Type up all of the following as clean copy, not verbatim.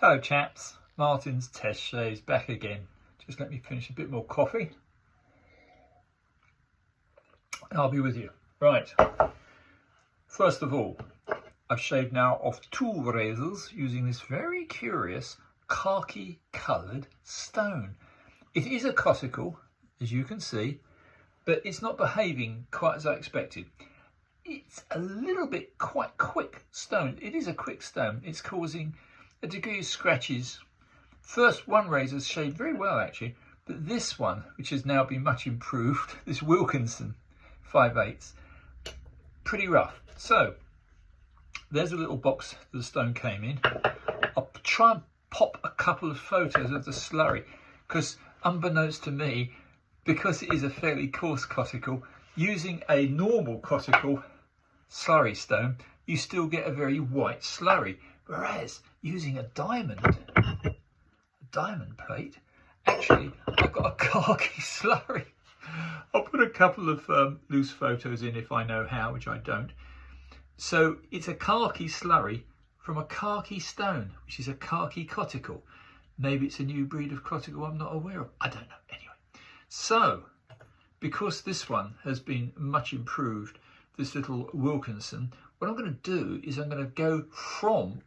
Hello chaps, Martin's Test Shaves back again. Just let me finish a bit more coffee and I'll be with you. Right, first of all, I've shaved now off 2 razors using this very curious khaki coloured stone. It is a Coticule, as you can see, but it's not behaving quite as I expected. It's a little bit quite quick stone. It is a quick stone. It's causing a degree of scratches. First one razor's shaved very well actually, but this one, which has now been much improved, this Wilkinson 5/8, pretty rough. So there's a little box that the stone came in. I'll try and pop a couple of photos of the slurry, because unbeknownst to me, because it is a fairly coarse Coticule, using a normal Coticule slurry stone, you still get a very white slurry. Whereas using a diamond plate, actually I've got a khaki slurry. I'll put a couple of loose photos in if I know how, which I don't. So it's a khaki slurry from a khaki stone, which is a khaki Coticule. Maybe it's a new breed of Coticule I'm not aware of. I don't know. Anyway, so because this one has been much improved, this little Wilkinson, what I'm going to do is I'm going to go from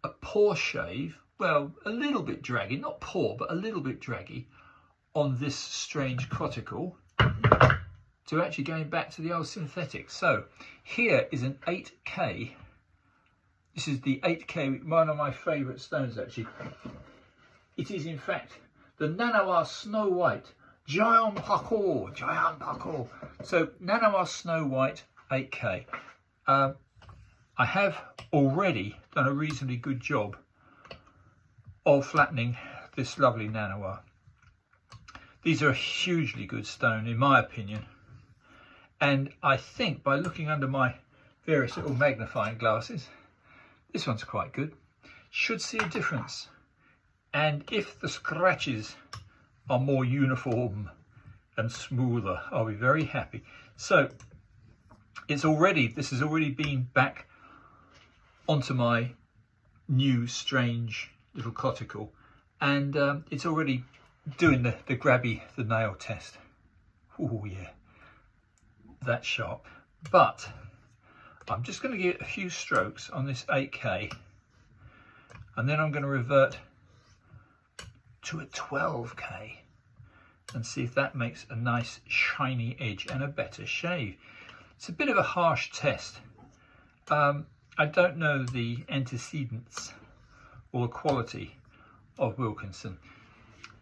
a poor shave, well, a little bit draggy, not poor, but a little bit draggy on this strange Coticule, to actually going back to the old synthetic. So here is an 8K. This is the 8K, one of my favourite stones actually. It is in fact the Nanoir Snow White Giant Parkour. So Nanoir Snow White 8K. I have already done a reasonably good job of flattening this lovely Nanoir. These are a hugely good stone in my opinion, and I think by looking under my various little magnifying glasses, this one's quite good. Should see a difference, and if the scratches are more uniform and smoother, I'll be very happy. So this has already been back onto my new strange little Coticule, and it's already doing the grabby the nail test. Oh yeah, that's sharp. But I'm just going to give it a few strokes on this 8K, and then I'm going to revert to a 12K and see if that makes a nice shiny edge and a better shave. It's a bit of a harsh test. I don't know the antecedents or the quality of Wilkinson,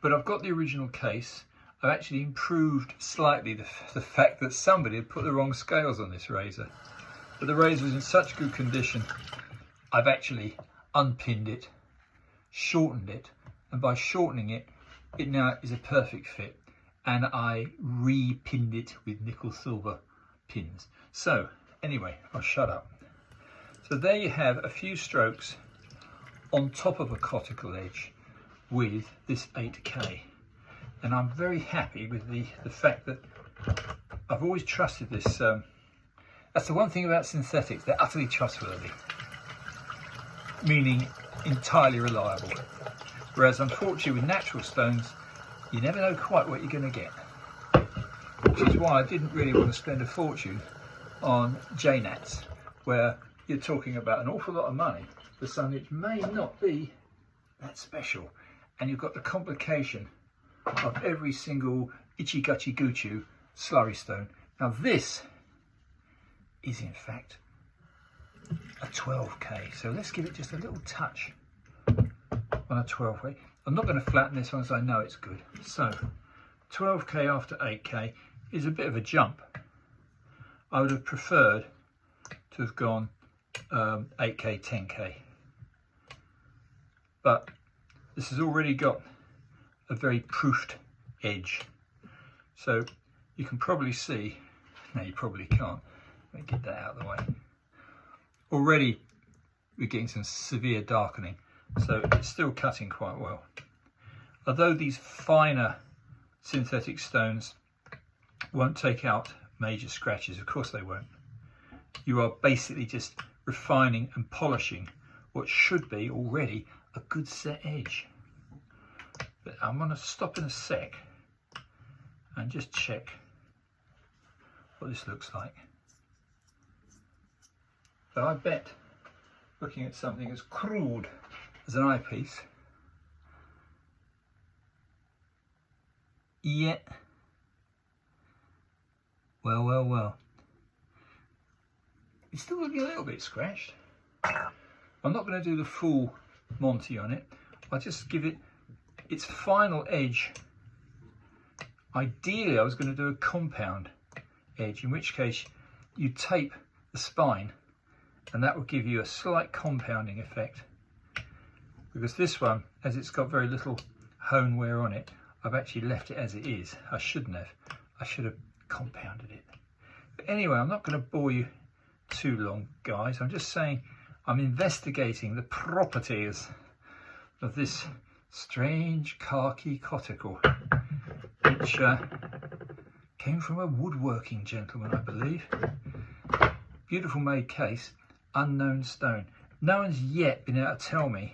but I've got the original case. I've actually improved slightly the fact that somebody had put the wrong scales on this razor, but the razor was in such good condition, I've actually unpinned it, shortened it, and by shortening it, it now is a perfect fit, and I re-pinned it with nickel silver pins. So anyway, I'll shut up. So there you have a few strokes on top of a Coticule edge with this 8K, and I'm very happy with the fact that I've always trusted this. That's the one thing about synthetics, they're utterly trustworthy, meaning entirely reliable, whereas unfortunately with natural stones you never know quite what you're going to get, which is why I didn't really want to spend a fortune on JNATs, where you're talking about an awful lot of money for something which may not be that special, and you've got the complication of every single itchy gutchy goochoo slurry stone. Now this is in fact a 12K, so let's give it just a little touch on a 12K. I'm not going to flatten this one as I know it's good. So 12K after 8K is a bit of a jump. I would have preferred to have gone 8K, 10K, but this has already got a very proofed edge, so you can probably see, no you probably can't, let me get that out of the way, already we're getting some severe darkening, so it's still cutting quite well. Although these finer synthetic stones won't take out major scratches, of course they won't. You are basically just refining and polishing what should be already a good set edge. But I'm going to stop in a sec and just check what this looks like. But I bet, looking at something as crude as an eyepiece, yeah, well, it's still looking a little bit scratched. I'm not going to do the full Monty on it. I'll just give it its final edge. Ideally, I was going to do a compound edge, in which case you tape the spine and that will give you a slight compounding effect. Because this one, as it's got very little hone wear on it, I've actually left it as it is. I shouldn't have. I should have compounded it. But anyway, I'm not going to bore you too long, guys. I'm just saying I'm investigating the properties of this strange khaki coticule, which came from a woodworking gentleman, I believe. Beautiful made case, unknown stone. No one's yet been able to tell me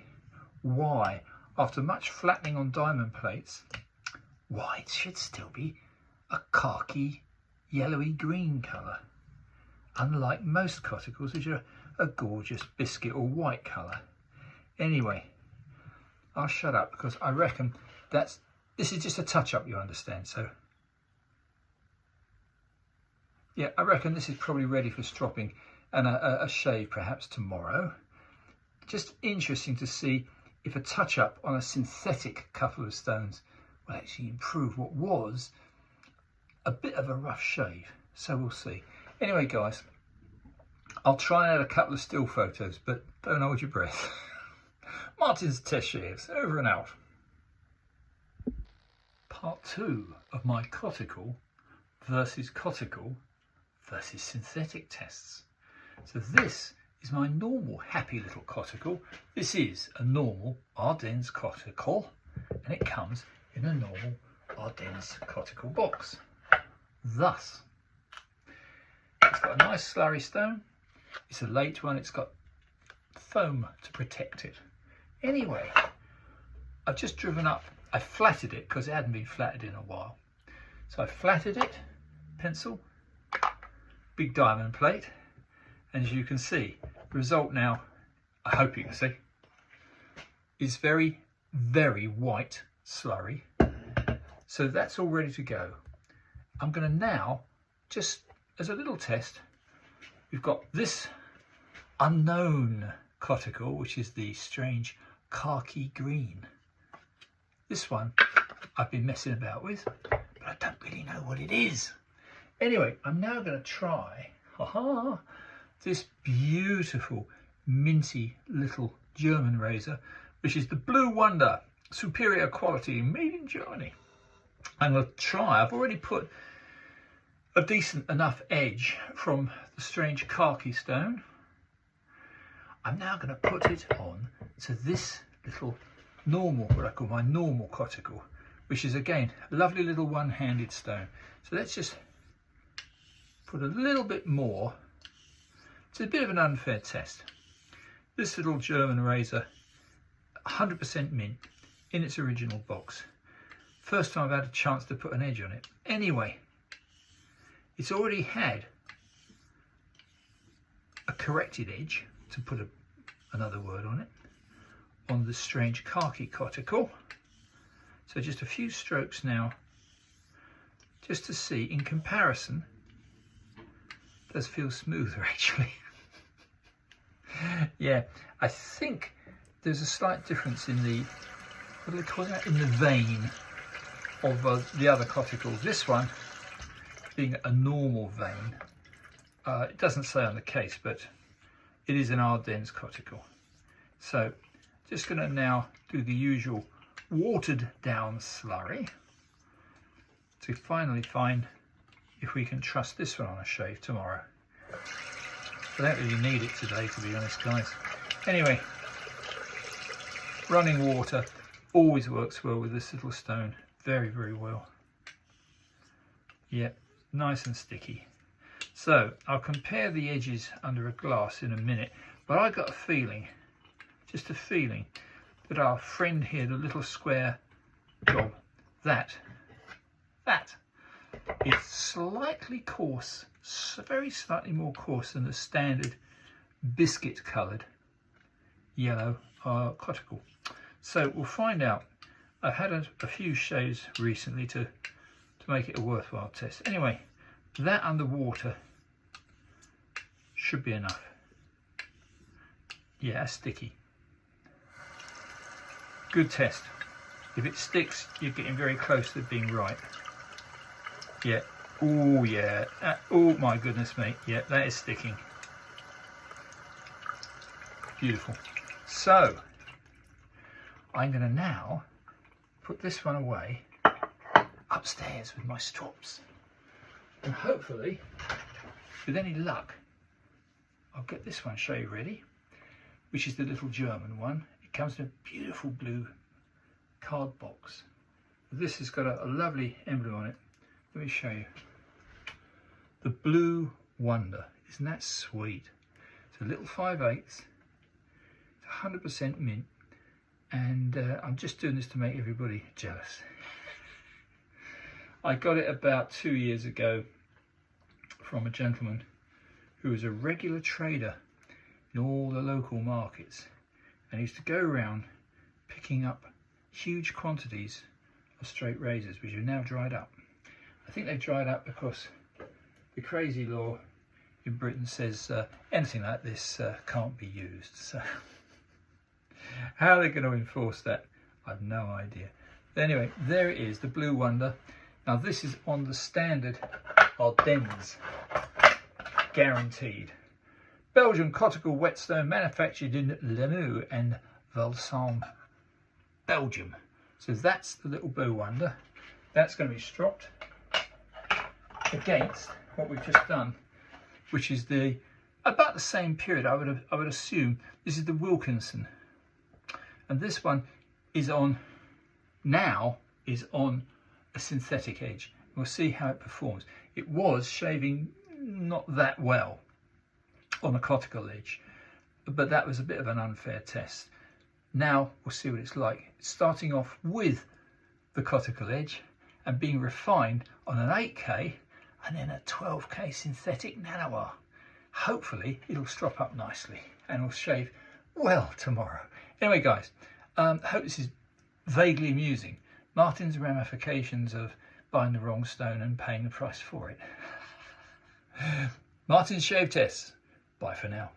why, after much flattening on diamond plates, why it should still be a khaki yellowy green colour, unlike most coticles, which are a gorgeous biscuit or white colour. Anyway, I'll shut up because I reckon this is just a touch-up, you understand. So yeah, I reckon this is probably ready for stropping and a shave perhaps tomorrow. Just interesting to see if a touch-up on a synthetic couple of stones will actually improve what was a bit of a rough shave. So we'll see. Anyway, guys, I'll try and add a couple of still photos, but don't hold your breath. Martin's test shaves, over and out. Part 2 of my coticule versus synthetic tests. So this is my normal happy little coticule. This is a normal Ardennes coticule, and it comes in a normal Ardennes coticule box. Thus, it's got a nice slurry stone. It's a late one. It's got foam to protect it. Anyway, I've just driven up. I flatted it because it hadn't been flatted in a while. So I flatted it, pencil, big diamond plate, and as you can see, the result now, I hope you can see, is very, very white slurry. So that's all ready to go. I'm going to now, just as a little test, we've got this unknown coticule, which is the strange khaki green. This one I've been messing about with, but I don't really know what it is. Anyway, I'm now going to try this beautiful minty little German razor, which is the Blue Wonder, superior quality, made in Germany. I'm going to try, I've already put a decent enough edge from the strange khaki stone. I'm now going to put it on to this little normal, what I call my normal coticule, which is again a lovely little one-handed stone. So let's just put a little bit more. It's a bit of an unfair test. This little German razor, 100% mint in its original box. First time I've had a chance to put an edge on it. Anyway, it's already had a corrected edge, to put another word on it, on the strange khaki coticule. So just a few strokes now, just to see in comparison. It does feel smoother actually. Yeah, I think there's a slight difference in the, what do they call that, in the vein of the other coticles. This one being a normal vein, it doesn't say on the case, but it is an Ardennes coticule. So just going to now do the usual watered down slurry to finally find if we can trust this one on a shave tomorrow. I don't really need it today, to be honest, guys. Anyway, running water always works well with this little stone. Very, very well. Yep, nice and sticky. So I'll compare the edges under a glass in a minute, but I got a feeling just a feeling that our friend here, the little square job, that is slightly coarse, very slightly more coarse than the standard biscuit coloured yellow Coticule. So we'll find out. I've had a few shades recently to make it a worthwhile test. Anyway, that underwater should be enough. Yeah, that's sticky. Good test. If it sticks, you're getting very close to being right. Yeah. Oh yeah. Oh my goodness me. Yeah, that is sticking. Beautiful. So I'm going to now put this one away upstairs with my strops, and hopefully, with any luck, I'll get this one show you ready, which is the little German one. It comes in a beautiful blue card box. This has got a lovely emblem on it. Let me show you. The Blue Wonder. Isn't that sweet? It's a little 5/8. It's 100% mint. And I'm just doing this to make everybody jealous. I got it about 2 years ago from a gentleman who was a regular trader in all the local markets, and he used to go around picking up huge quantities of straight razors, which are now dried up. I think they dried up because the crazy law in Britain says anything like this can't be used. So how they're going to enforce that, I've no idea. But anyway, there it is, the Blue Wonder. Now this is on the standard Ardennes, guaranteed. Belgian Coticule whetstone, manufactured in Limoux and Valsam, Belgium. So that's the little Blue Wonder. That's going to be stropped against what we've just done, which is about the same period. I would assume this is the Wilkinson, and this one is on a synthetic edge. We'll see how it performs. It was shaving not that well on a Coticule edge, but that was a bit of an unfair test. Now we'll see what it's like. It's starting off with the Coticule edge and being refined on an 8K and then a 12K synthetic nanoir. Hopefully it'll strop up nicely and will shave well tomorrow. Anyway guys, I hope this is vaguely amusing. Martin's ramifications of buying the wrong stone and paying the price for it. Martin's shave tests. Bye for now.